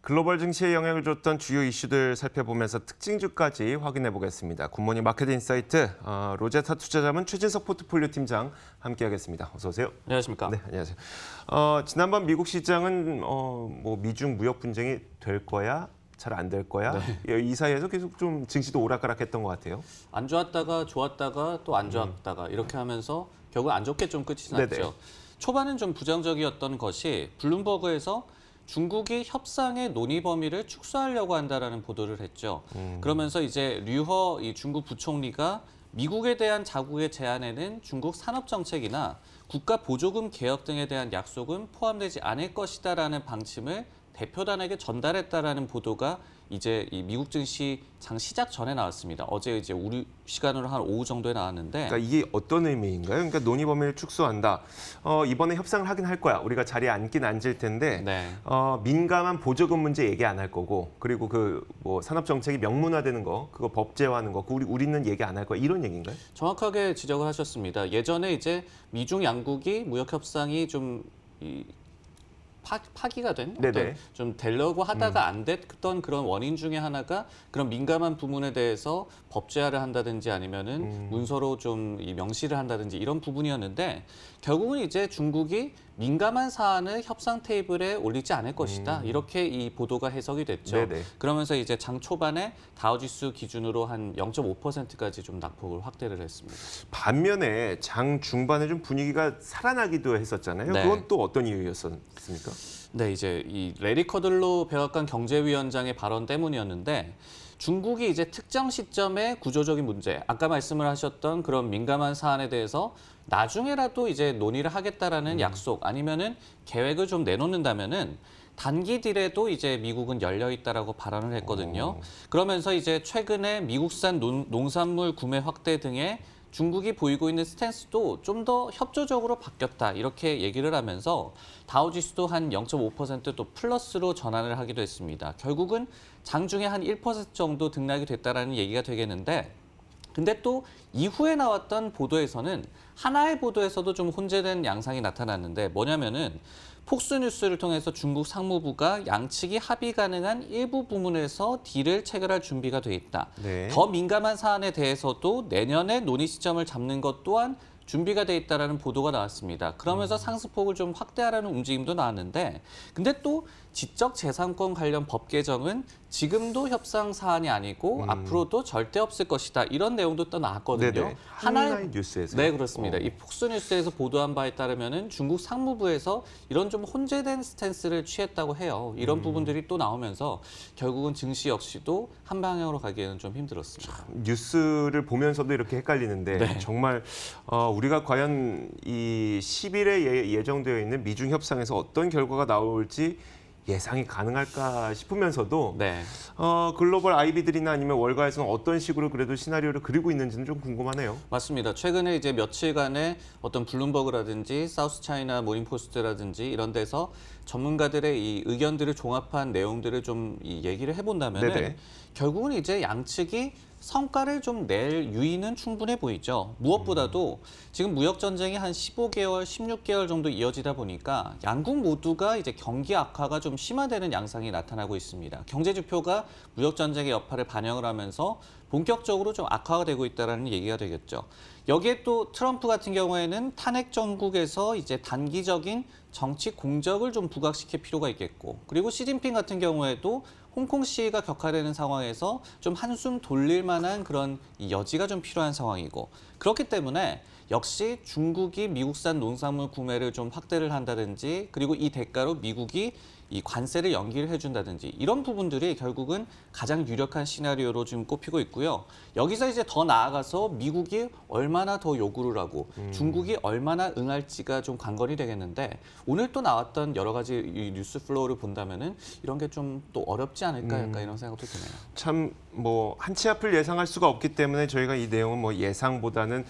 글로벌 증시에 영향을 줬던 주요 이슈들 살펴보면서 특징주까지 확인해 보겠습니다. 굿모닝 마켓 인사이트 로제타 투자자문 최진석 포트폴리오 팀장 함께하겠습니다. 어서 오세요. 안녕하십니까? 네, 안녕하세요. 지난번 미국 시장은 뭐 미중 무역 분쟁이 될 거야, 잘 안 될 거야. 네. 이 사이에서 계속 좀 증시도 오락가락했던 것 같아요. 안 좋았다가 좋았다가 또 안 좋았다가 이렇게 하면서 결국 안 좋게 좀 끝이 났죠. 네네. 초반은 좀 부정적이었던 것이 블룸버그에서 중국이 협상의 논의 범위를 축소하려고 한다라는 보도를 했죠. 그러면서 이제 류허 이 중국 부총리가 미국에 대한 자국의 제안에는 중국 산업 정책이나 국가 보조금 개혁 등에 대한 약속은 포함되지 않을 것이다라는 방침을 대표단에게 전달했다라는 보도가 이제 이 미국 증시 장 시작 전에 나왔습니다. 어제 이제 우리 시간으로 한 오후 정도에 나왔는데. 그러니까 이게 어떤 의미인가요? 그러니까 논의 범위를 축소한다. 이번에 협상을 하긴 할 거야. 우리가 자리에 앉긴 앉을 텐데 네. 민감한 보조금 문제 얘기 안 할 거고, 그리고 그 뭐 산업 정책이 명문화되는 거, 그거 법제화하는 거, 우리는 얘기 안 할 거야. 이런 얘기인가요? 정확하게 지적을 하셨습니다. 예전에 이제 미중 양국이 무역 협상이 좀 파기가 된 어떤 좀 되려고 하다가 안 됐던 그런 원인 중에 하나가 그런 민감한 부분에 대해서 법제화를 한다든지 아니면은 문서로 좀 이 명시를 한다든지 이런 부분이었는데 결국은 이제 중국이 민감한 사안을 협상 테이블에 올리지 않을 것이다. 이렇게 이 보도가 해석이 됐죠. 네네. 그러면서 이제 장 초반에 다우지수 기준으로 한 0.5%까지 좀 낙폭을 확대를 했습니다. 반면에 장 중반에 좀 분위기가 살아나기도 했었잖아요. 네. 그건 또 어떤 이유였습니까? 네, 이제 이 레리 커들로 백악관 경제위원장의 발언 때문이었는데 중국이 이제 특정 시점에 구조적인 문제, 아까 말씀을 하셨던 그런 민감한 사안에 대해서 나중에라도 이제 논의를 하겠다라는 약속 아니면은 계획을 좀 내놓는다면은 단기 딜에도 이제 미국은 열려 있다라고 발언을 했거든요. 그러면서 이제 최근에 미국산 농산물 구매 확대 등의 중국이 보이고 있는 스탠스도 좀 더 협조적으로 바뀌었다 이렇게 얘기를 하면서 다우지수도 한 0.5%또 플러스로 전환을 하기도 했습니다. 결국은 장중에 한 1% 정도 등락이 됐다라는 얘기가 되겠는데 근데 또 이후에 나왔던 보도에서는 하나의 보도에서도 좀 혼재된 양상이 나타났는데 뭐냐면은 폭스뉴스를 통해서 중국 상무부가 양측이 합의 가능한 일부 부문에서 딜을 체결할 준비가 돼 있다. 네. 더 민감한 사안에 대해서도 내년에 논의 시점을 잡는 것 또한 준비가 돼 있다라는 보도가 나왔습니다. 그러면서 상승폭을 좀 확대하라는 움직임도 나왔는데 근데 또 지적재산권 관련 법 개정은 지금도 협상 사안이 아니고 앞으로도 절대 없을 것이다. 이런 내용도 또 나왔거든요. 네네. 하나의 뉴스에서. 네, 그렇습니다. 이 폭스뉴스에서 보도한 바에 따르면은 중국 상무부에서 이런 좀 혼재된 스탠스를 취했다고 해요. 이런 부분들이 또 나오면서 결국은 증시 역시도 한 방향으로 가기에는 좀 힘들었습니다. 뉴스를 보면서도 이렇게 헷갈리는데 네. 정말 우리가 과연 이 10일에 예정되어 있는 미중 협상에서 어떤 결과가 나올지 예상이 가능할까 싶으면서도 네. 글로벌 아이비들이나 아니면 월가에서는 어떤 식으로 그래도 시나리오를 그리고 있는지는 좀 궁금하네요. 맞습니다. 최근에 이제 며칠간의 어떤 블룸버그라든지 사우스차이나 모닝포스트라든지 이런 데서 전문가들의 이 의견들을 종합한 내용들을 좀 얘기를 해본다면 결국은 이제 양측이 성과를 좀 낼 유인은 충분해 보이죠. 무엇보다도 지금 무역 전쟁이 한 15개월, 16개월 정도 이어지다 보니까 양국 모두가 이제 경기 악화가 좀 심화되는 양상이 나타나고 있습니다. 경제 지표가 무역 전쟁의 여파를 반영을 하면서 본격적으로 좀 악화가 되고 있다라는 얘기가 되겠죠. 여기에 또 트럼프 같은 경우에는 탄핵 정국에서 이제 단기적인 정치 공적을 좀 부각시킬 필요가 있겠고, 그리고 시진핑 같은 경우에도 홍콩 시위가 격화되는 상황에서 좀 한숨 돌릴 만한 그런 여지가 좀 필요한 상황이고, 그렇기 때문에 역시 중국이 미국산 농산물 구매를 좀 확대를 한다든지, 그리고 이 대가로 미국이 이 관세를 연기를 해준다든지 이런 부분들이 결국은 가장 유력한 시나리오로 지금 꼽히고 있고요. 여기서 이제 더 나아가서 미국이 얼마나 더 요구를 하고 중국이 얼마나 응할지가 좀 관건이 되겠는데 오늘 또 나왔던 여러 가지 이 뉴스 플로우를 본다면은 이런 게 좀 또 어렵지 않을까 약간 이런 생각도 드네요. 참 뭐 한치 앞을 예상할 수가 없기 때문에 저희가 이 내용은 뭐 예상보다는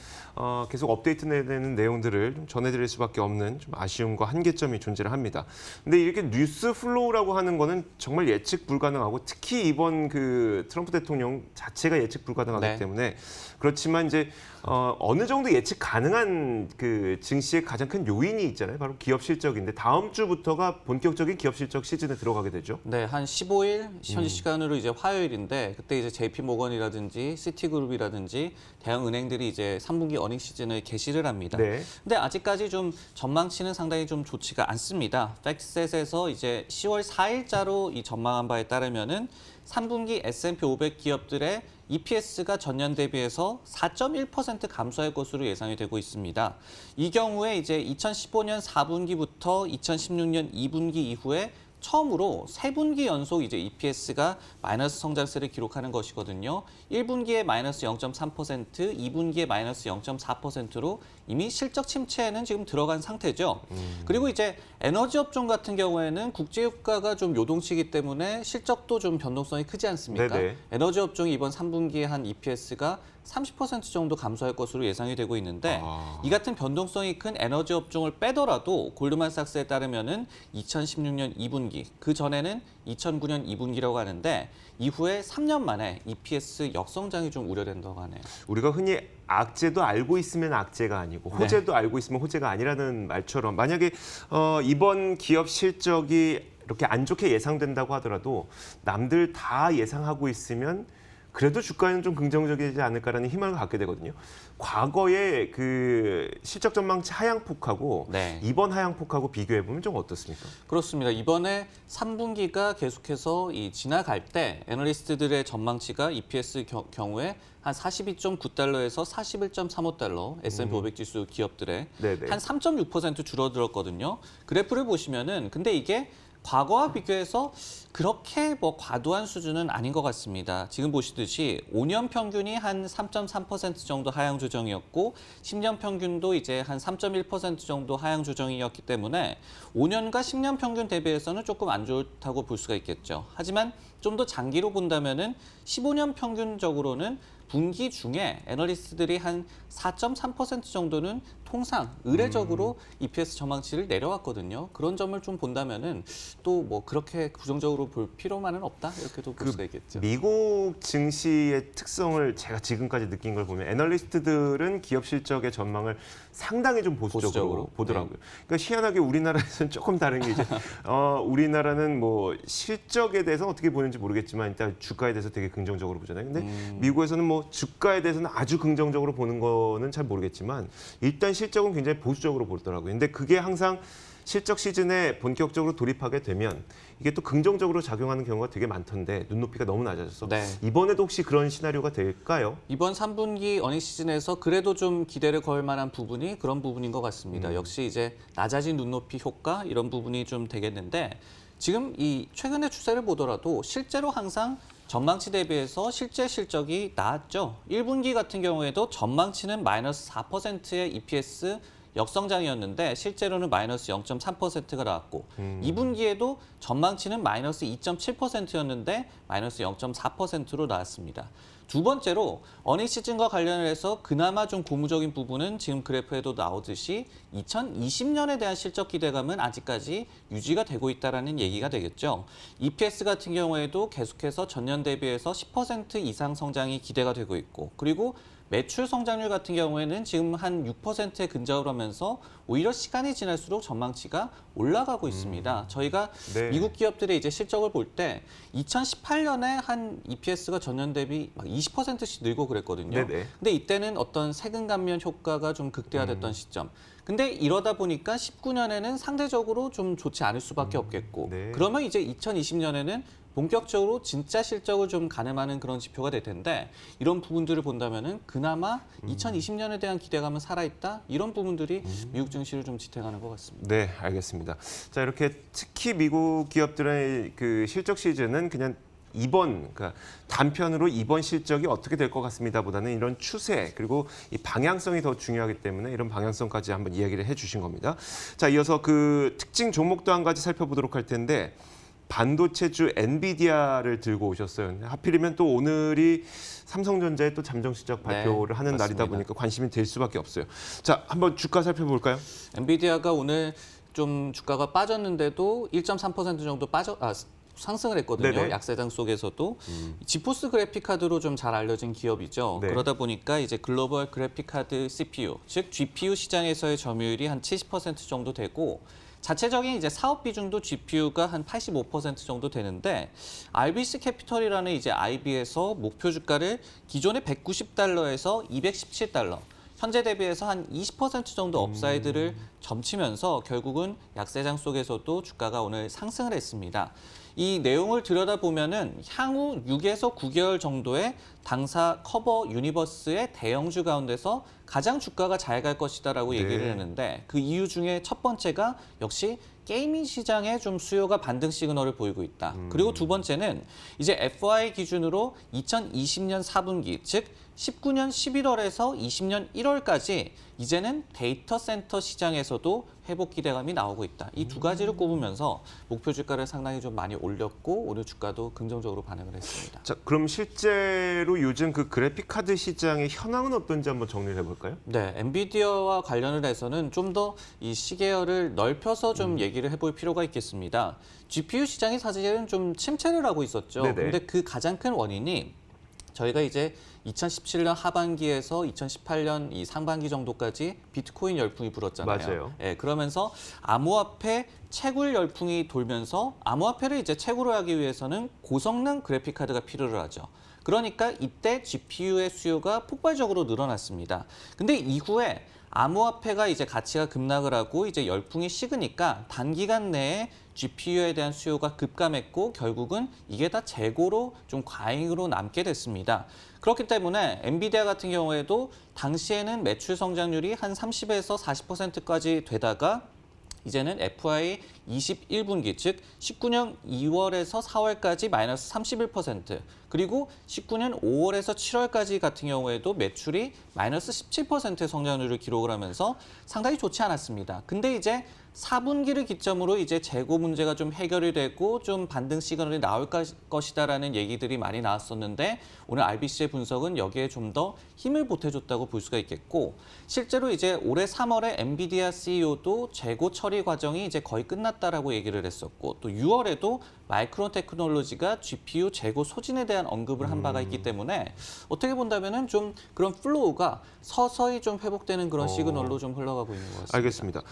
계속 업데이트되는 내용들을 좀 전해드릴 수밖에 없는 좀 아쉬움과 한계점이 존재를 합니다. 근데 이렇게 뉴스 뉴스 플로우라고 하는 거는 정말 예측 불가능하고 특히 이번 그 트럼프 대통령 자체가 예측 불가능하기 네. 때문에 그렇지만 이제 어느 정도 예측 가능한 그 증시의 가장 큰 요인이 있잖아요. 바로 기업 실적인데 다음 주부터가 본격적인 기업 실적 시즌에 들어가게 되죠. 네, 한 15일 현지 시간으로 이제 화요일인데 그때 이제 JP 모건이라든지 시티그룹이라든지 대형 은행들이 이제 3분기 어닝 시즌을 개시를 합니다. 네. 근데 아직까지 좀 전망치는 상당히 좀 좋지가 않습니다. 팩트셋에서 이제 10월 4일자로 이 전망한 바에 따르면은 3분기 S&P 500 기업들의 EPS가 전년 대비해서 4.1% 감소할 것으로 예상이 되고 있습니다. 이 경우에 이제 2015년 4분기부터 2016년 2분기 이후에 처음으로 3분기 연속 이제 EPS가 마이너스 성장세를 기록하는 것이거든요. 1분기에 마이너스 0.3%, 2분기에 마이너스 0.4%로 이미 실적 침체에는 지금 들어간 상태죠. 그리고 이제 에너지 업종 같은 경우에는 국제유가가 좀 요동치기 때문에 실적도 좀 변동성이 크지 않습니까? 네네. 에너지 업종이 이번 3분기에 한 EPS가 30% 정도 감소할 것으로 예상이 되고 있는데 이 같은 변동성이 큰 에너지 업종을 빼더라도 골드만삭스에 따르면은 2016년 2분기, 그 전에는 2009년 2분기라고 하는데 이후에 3년 만에 EPS 역성장이 좀 우려된다고 하네요. 우리가 흔히 악재도 알고 있으면 악재가 아니고 호재도 알고 있으면 호재가 아니라는 말처럼 만약에 이번 기업 실적이 이렇게 안 좋게 예상된다고 하더라도 남들 다 예상하고 있으면 그래도 주가는 좀 긍정적이지 않을까라는 희망을 갖게 되거든요. 과거의 그 실적 전망치 하향폭하고 네. 이번 하향폭하고 비교해 보면 좀 어떻습니까? 그렇습니다. 이번에 3분기가 계속해서 지나갈 때 애널리스트들의 전망치가 EPS 경우에 한 42.9달러에서 41.35달러 S&P 500 지수 기업들의 네네. 한 3.6% 줄어들었거든요. 그래프를 보시면은 근데 이게 과거와 비교해서 그렇게 뭐 과도한 수준은 아닌 것 같습니다. 지금 보시듯이 5년 평균이 한 3.3% 정도 하향 조정이었고 10년 평균도 이제 한 3.1% 정도 하향 조정이었기 때문에 5년과 10년 평균 대비해서는 조금 안 좋다고 볼 수가 있겠죠. 하지만 좀 더 장기로 본다면은 15년 평균적으로는 분기 중에 애널리스트들이 한 4.3% 정도는 통상 의례적으로 EPS 전망치를 내려왔거든요. 그런 점을 좀 본다면은 또 뭐 그렇게 부정적으로 볼 필요만은 없다 이렇게도 볼 수가 있겠죠. 미국 증시의 특성을 제가 지금까지 느낀 걸 보면 애널리스트들은 기업 실적의 전망을 상당히 좀 보수적으로 보더라고요. 그러니까 희한하게 우리나라에서는 조금 다른 게 이제 우리나라는 뭐 실적에 대해서 어떻게 보는지 모르겠지만 일단 주가에 대해서 되게 긍정적으로 보잖아요. 근데 미국에서는 뭐 주가에 대해서는 아주 긍정적으로 보는 거는 잘 모르겠지만 일단 실적은 굉장히 보수적으로 보더라고요. 근데 그게 항상 실적 시즌에 본격적으로 돌입하게 되면 이게 또 긍정적으로 작용하는 경우가 되게 많던데 눈높이가 너무 낮아져서 네. 이번에도 혹시 그런 시나리오가 될까요? 이번 3분기 어닝 시즌에서 그래도 좀 기대를 걸 만한 부분이 그런 부분인 것 같습니다. 역시 이제 낮아진 눈높이 효과 이런 부분이 좀 되겠는데 지금 이 최근의 추세를 보더라도 실제로 항상 전망치 대비해서 실제 실적이 나았죠. 1분기 같은 경우에도 전망치는 마이너스 4%의 EPS 역성장이었는데 실제로는 마이너스 0.3%가 나왔고 2분기에도 전망치는 마이너스 2.7%였는데 마이너스 0.4%로 나왔습니다. 두 번째로 어닝 시즌과 관련해서 그나마 좀 고무적인 부분은 지금 그래프에도 나오듯이 2020년에 대한 실적 기대감은 아직까지 유지가 되고 있다는 얘기가 되겠죠. EPS 같은 경우에도 계속해서 전년 대비해서 10% 이상 성장이 기대가 되고 있고 그리고 매출 성장률 같은 경우에는 지금 한 6%에 근접을 하면서 오히려 시간이 지날수록 전망치가 올라가고 있습니다. 저희가 네. 미국 기업들의 이제 실적을 볼 때 2018년에 한 EPS가 전년 대비 막 20%씩 늘고 그랬거든요. 네네. 근데 이때는 어떤 세금 감면 효과가 좀 극대화됐던 시점. 근데 이러다 보니까 19년에는 상대적으로 좀 좋지 않을 수밖에 없겠고 네. 그러면 이제 2020년에는 본격적으로 진짜 실적을 좀 가늠하는 그런 지표가 될 텐데 이런 부분들을 본다면은 그나마 2020년에 대한 기대감은 살아있다 이런 부분들이 미국 증시를 좀 지탱하는 것 같습니다. 네, 알겠습니다. 자, 이렇게 특히 미국 기업들의 그 실적 시즌은 그냥 그러니까 단편으로 이번 실적이 어떻게 될 것 같습니다보다는 이런 추세 그리고 이 방향성이 더 중요하기 때문에 이런 방향성까지 한번 이야기를 해주신 겁니다. 자, 이어서 그 특징 종목도 한 가지 살펴보도록 할 텐데 반도체주 엔비디아를 들고 오셨어요. 하필이면 또 오늘이 삼성전자의 또 잠정 실적 발표를 하는 맞습니다. 날이다 보니까 관심이 될 수밖에 없어요. 자, 한번 주가 살펴볼까요? 엔비디아가 오늘 좀 주가가 빠졌는데도 1.3% 정도 상승을 했거든요. 네네. 약세장 속에서도 지포스 그래픽 카드로 좀 잘 알려진 기업이죠. 네. 그러다 보니까 이제 글로벌 그래픽 카드 CPU, 즉 GPU 시장에서의 점유율이 한 70% 정도 되고 자체적인 이제 사업 비중도 GPU가 한 85% 정도 되는데 RBC 캐피털이라는 이제 IB에서 목표 주가를 기존의 190달러에서 217달러 현재 대비해서 한 20% 정도 업사이드를 점치면서 결국은 약세장 속에서도 주가가 오늘 상승을 했습니다. 이 내용을 들여다보면은 향후 6에서 9개월 정도의 당사 커버 유니버스의 대형주 가운데서 가장 주가가 잘 갈 것이다라고 얘기를 했는데 그 이유 중에 첫 번째가 역시 게이밍 시장에 좀 수요가 반등 시그널을 보이고 있다. 그리고 두 번째는 이제 FY 기준으로 2020년 4분기, 즉 19년 11월에서 20년 1월까지 이제는 데이터 센터 시장에서도 회복 기대감이 나오고 있다. 이 두 가지를 꼽으면서 목표 주가를 상당히 좀 많이 올렸고 오늘 주가도 긍정적으로 반응을 했습니다. 자, 그럼 실제로 요즘 그 그래픽 카드 시장의 현황은 어떤지 한번 정리를 해볼까요? 네, 엔비디아와 관련을 해서는 좀 더 이 시계열을 넓혀서 좀 얘기를 해볼 필요가 있겠습니다. GPU 시장이 사실은 좀 침체를 하고 있었죠. 네네. 근데 그 가장 큰 원인이 저희가 이제 2017년 하반기에서 2018년 이 상반기 정도까지 비트코인 열풍이 불었잖아요. 맞아요. 예, 그러면서 암호화폐 채굴 열풍이 돌면서 암호화폐를 이제 채굴을 하기 위해서는 고성능 그래픽 카드가 필요를 하죠. 그러니까 이때 GPU의 수요가 폭발적으로 늘어났습니다. 근데 이후에 암호화폐가 이제 가치가 급락을 하고 이제 열풍이 식으니까 단기간 내에 GPU에 대한 수요가 급감했고 결국은 이게 다 재고로 좀 과잉으로 남게 됐습니다. 그렇기 때문에 엔비디아 같은 경우에도 당시에는 매출 성장률이 한 30에서 40%까지 되다가 이제는 FY 21분기, 즉 19년 2월에서 4월까지 마이너스 31%, 그리고 19년 5월에서 7월까지 같은 경우에도 매출이 마이너스 17%의 성장률을 기록을 하면서 상당히 좋지 않았습니다. 근데 이제 4분기를 기점으로 이제 재고 문제가 좀 해결이 되고 좀 반등 시그널이 나올 것이다라는 얘기들이 많이 나왔었는데 오늘 RBC의 분석은 여기에 좀 더 힘을 보태줬다고 볼 수가 있겠고 실제로 이제 올해 3월에 엔비디아 CEO도 재고 처리 과정이 이제 거의 끝났다라고 얘기를 했었고 또 6월에도 마이크론 테크놀로지가 GPU 재고 소진에 대한 언급을 한 바가 있기 때문에 어떻게 본다면은 좀 그런 플로우가 서서히 좀 회복되는 그런 시그널로 좀 흘러가고 있는 것 같습니다. 알겠습니다.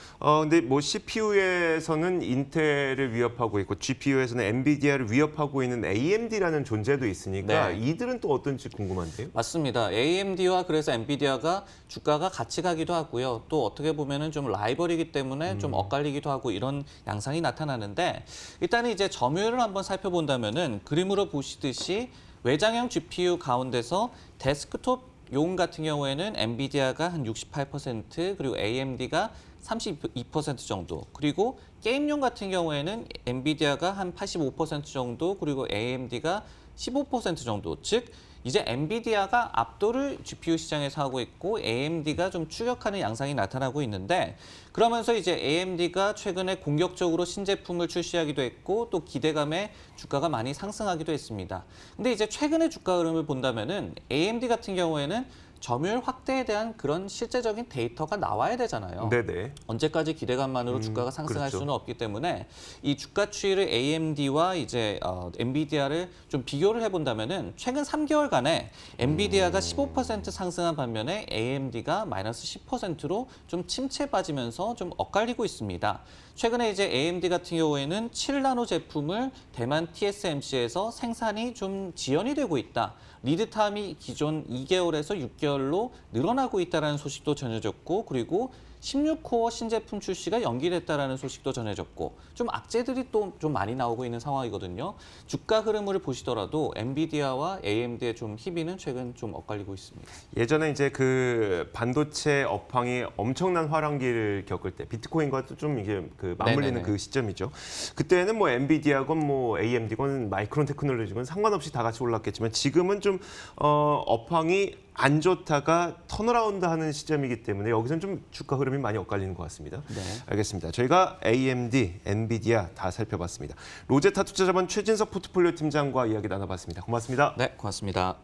근데 뭐 CPU에서는 인텔을 위협하고 있고 GPU에서는 엔비디아를 위협하고 있는 AMD라는 존재도 있으니까 네. 이들은 또 어떤지 궁금한데요. 맞습니다. AMD와 그래서 엔비디아가 주가가 같이 가기도 하고요. 또 어떻게 보면은 좀 라이벌이기 때문에 좀 엇갈리기도 하고 이런 양상이 나타나는데 일단은 이제 점유율을 한번 살펴본다면은 그림으로 보시듯이 외장형 GPU 가운데서 데스크톱 용 같은 경우에는 엔비디아가 한 68% 그리고 AMD가 32% 정도 그리고 게임용 같은 경우에는 엔비디아가 한 85% 정도 그리고 AMD가 15% 정도 즉 이제 엔비디아가 압도를 GPU 시장에서 하고 있고 AMD가 좀 추격하는 양상이 나타나고 있는데 그러면서 이제 AMD가 최근에 공격적으로 신제품을 출시하기도 했고 또 기대감에 주가가 많이 상승하기도 했습니다. 근데 이제 최근의 주가 흐름을 본다면은 AMD 같은 경우에는 점유율 확대에 대한 그런 실제적인 데이터가 나와야 되잖아요. 네네. 언제까지 기대감만으로 주가가 상승할 그렇죠. 수는 없기 때문에 이 주가 추이를 AMD와 이제 엔비디아를 좀 비교를 해본다면은 최근 3개월간에 엔비디아가 15% 상승한 반면에 AMD가 마이너스 10%로 좀 침체 빠지면서 좀 엇갈리고 있습니다. 최근에 이제 AMD 같은 경우에는 7나노 제품을 대만 TSMC에서 생산이 좀 지연이 되고 있다. 리드타임이 기존 2개월에서 6개월로 늘어나고 있다는 소식도 전해졌고 그리고 16코어 신제품 출시가 연기됐다라는 소식도 전해졌고 좀 악재들이 또 좀 많이 나오고 있는 상황이거든요. 주가 흐름을 보시더라도 엔비디아와 AMD의 좀 희비는 최근 좀 엇갈리고 있습니다. 예전에 이제 그 반도체 업황이 엄청난 화랑기를 겪을 때 비트코인과 좀 이게 그 맞물리는 네네네. 그 시점이죠. 그때는 뭐 엔비디아건 뭐 AMD건 마이크론 테크놀로지건 상관없이 다 같이 올랐겠지만 지금은 좀 업황이 안 좋다가 턴어라운드 하는 시점이기 때문에 여기서는 좀 주가 흐름이 많이 엇갈리는 것 같습니다. 네. 알겠습니다. 저희가 AMD, 엔비디아 다 살펴봤습니다. 로제타 투자자본 최진석 포트폴리오 팀장과 이야기 나눠봤습니다. 고맙습니다. 네, 고맙습니다.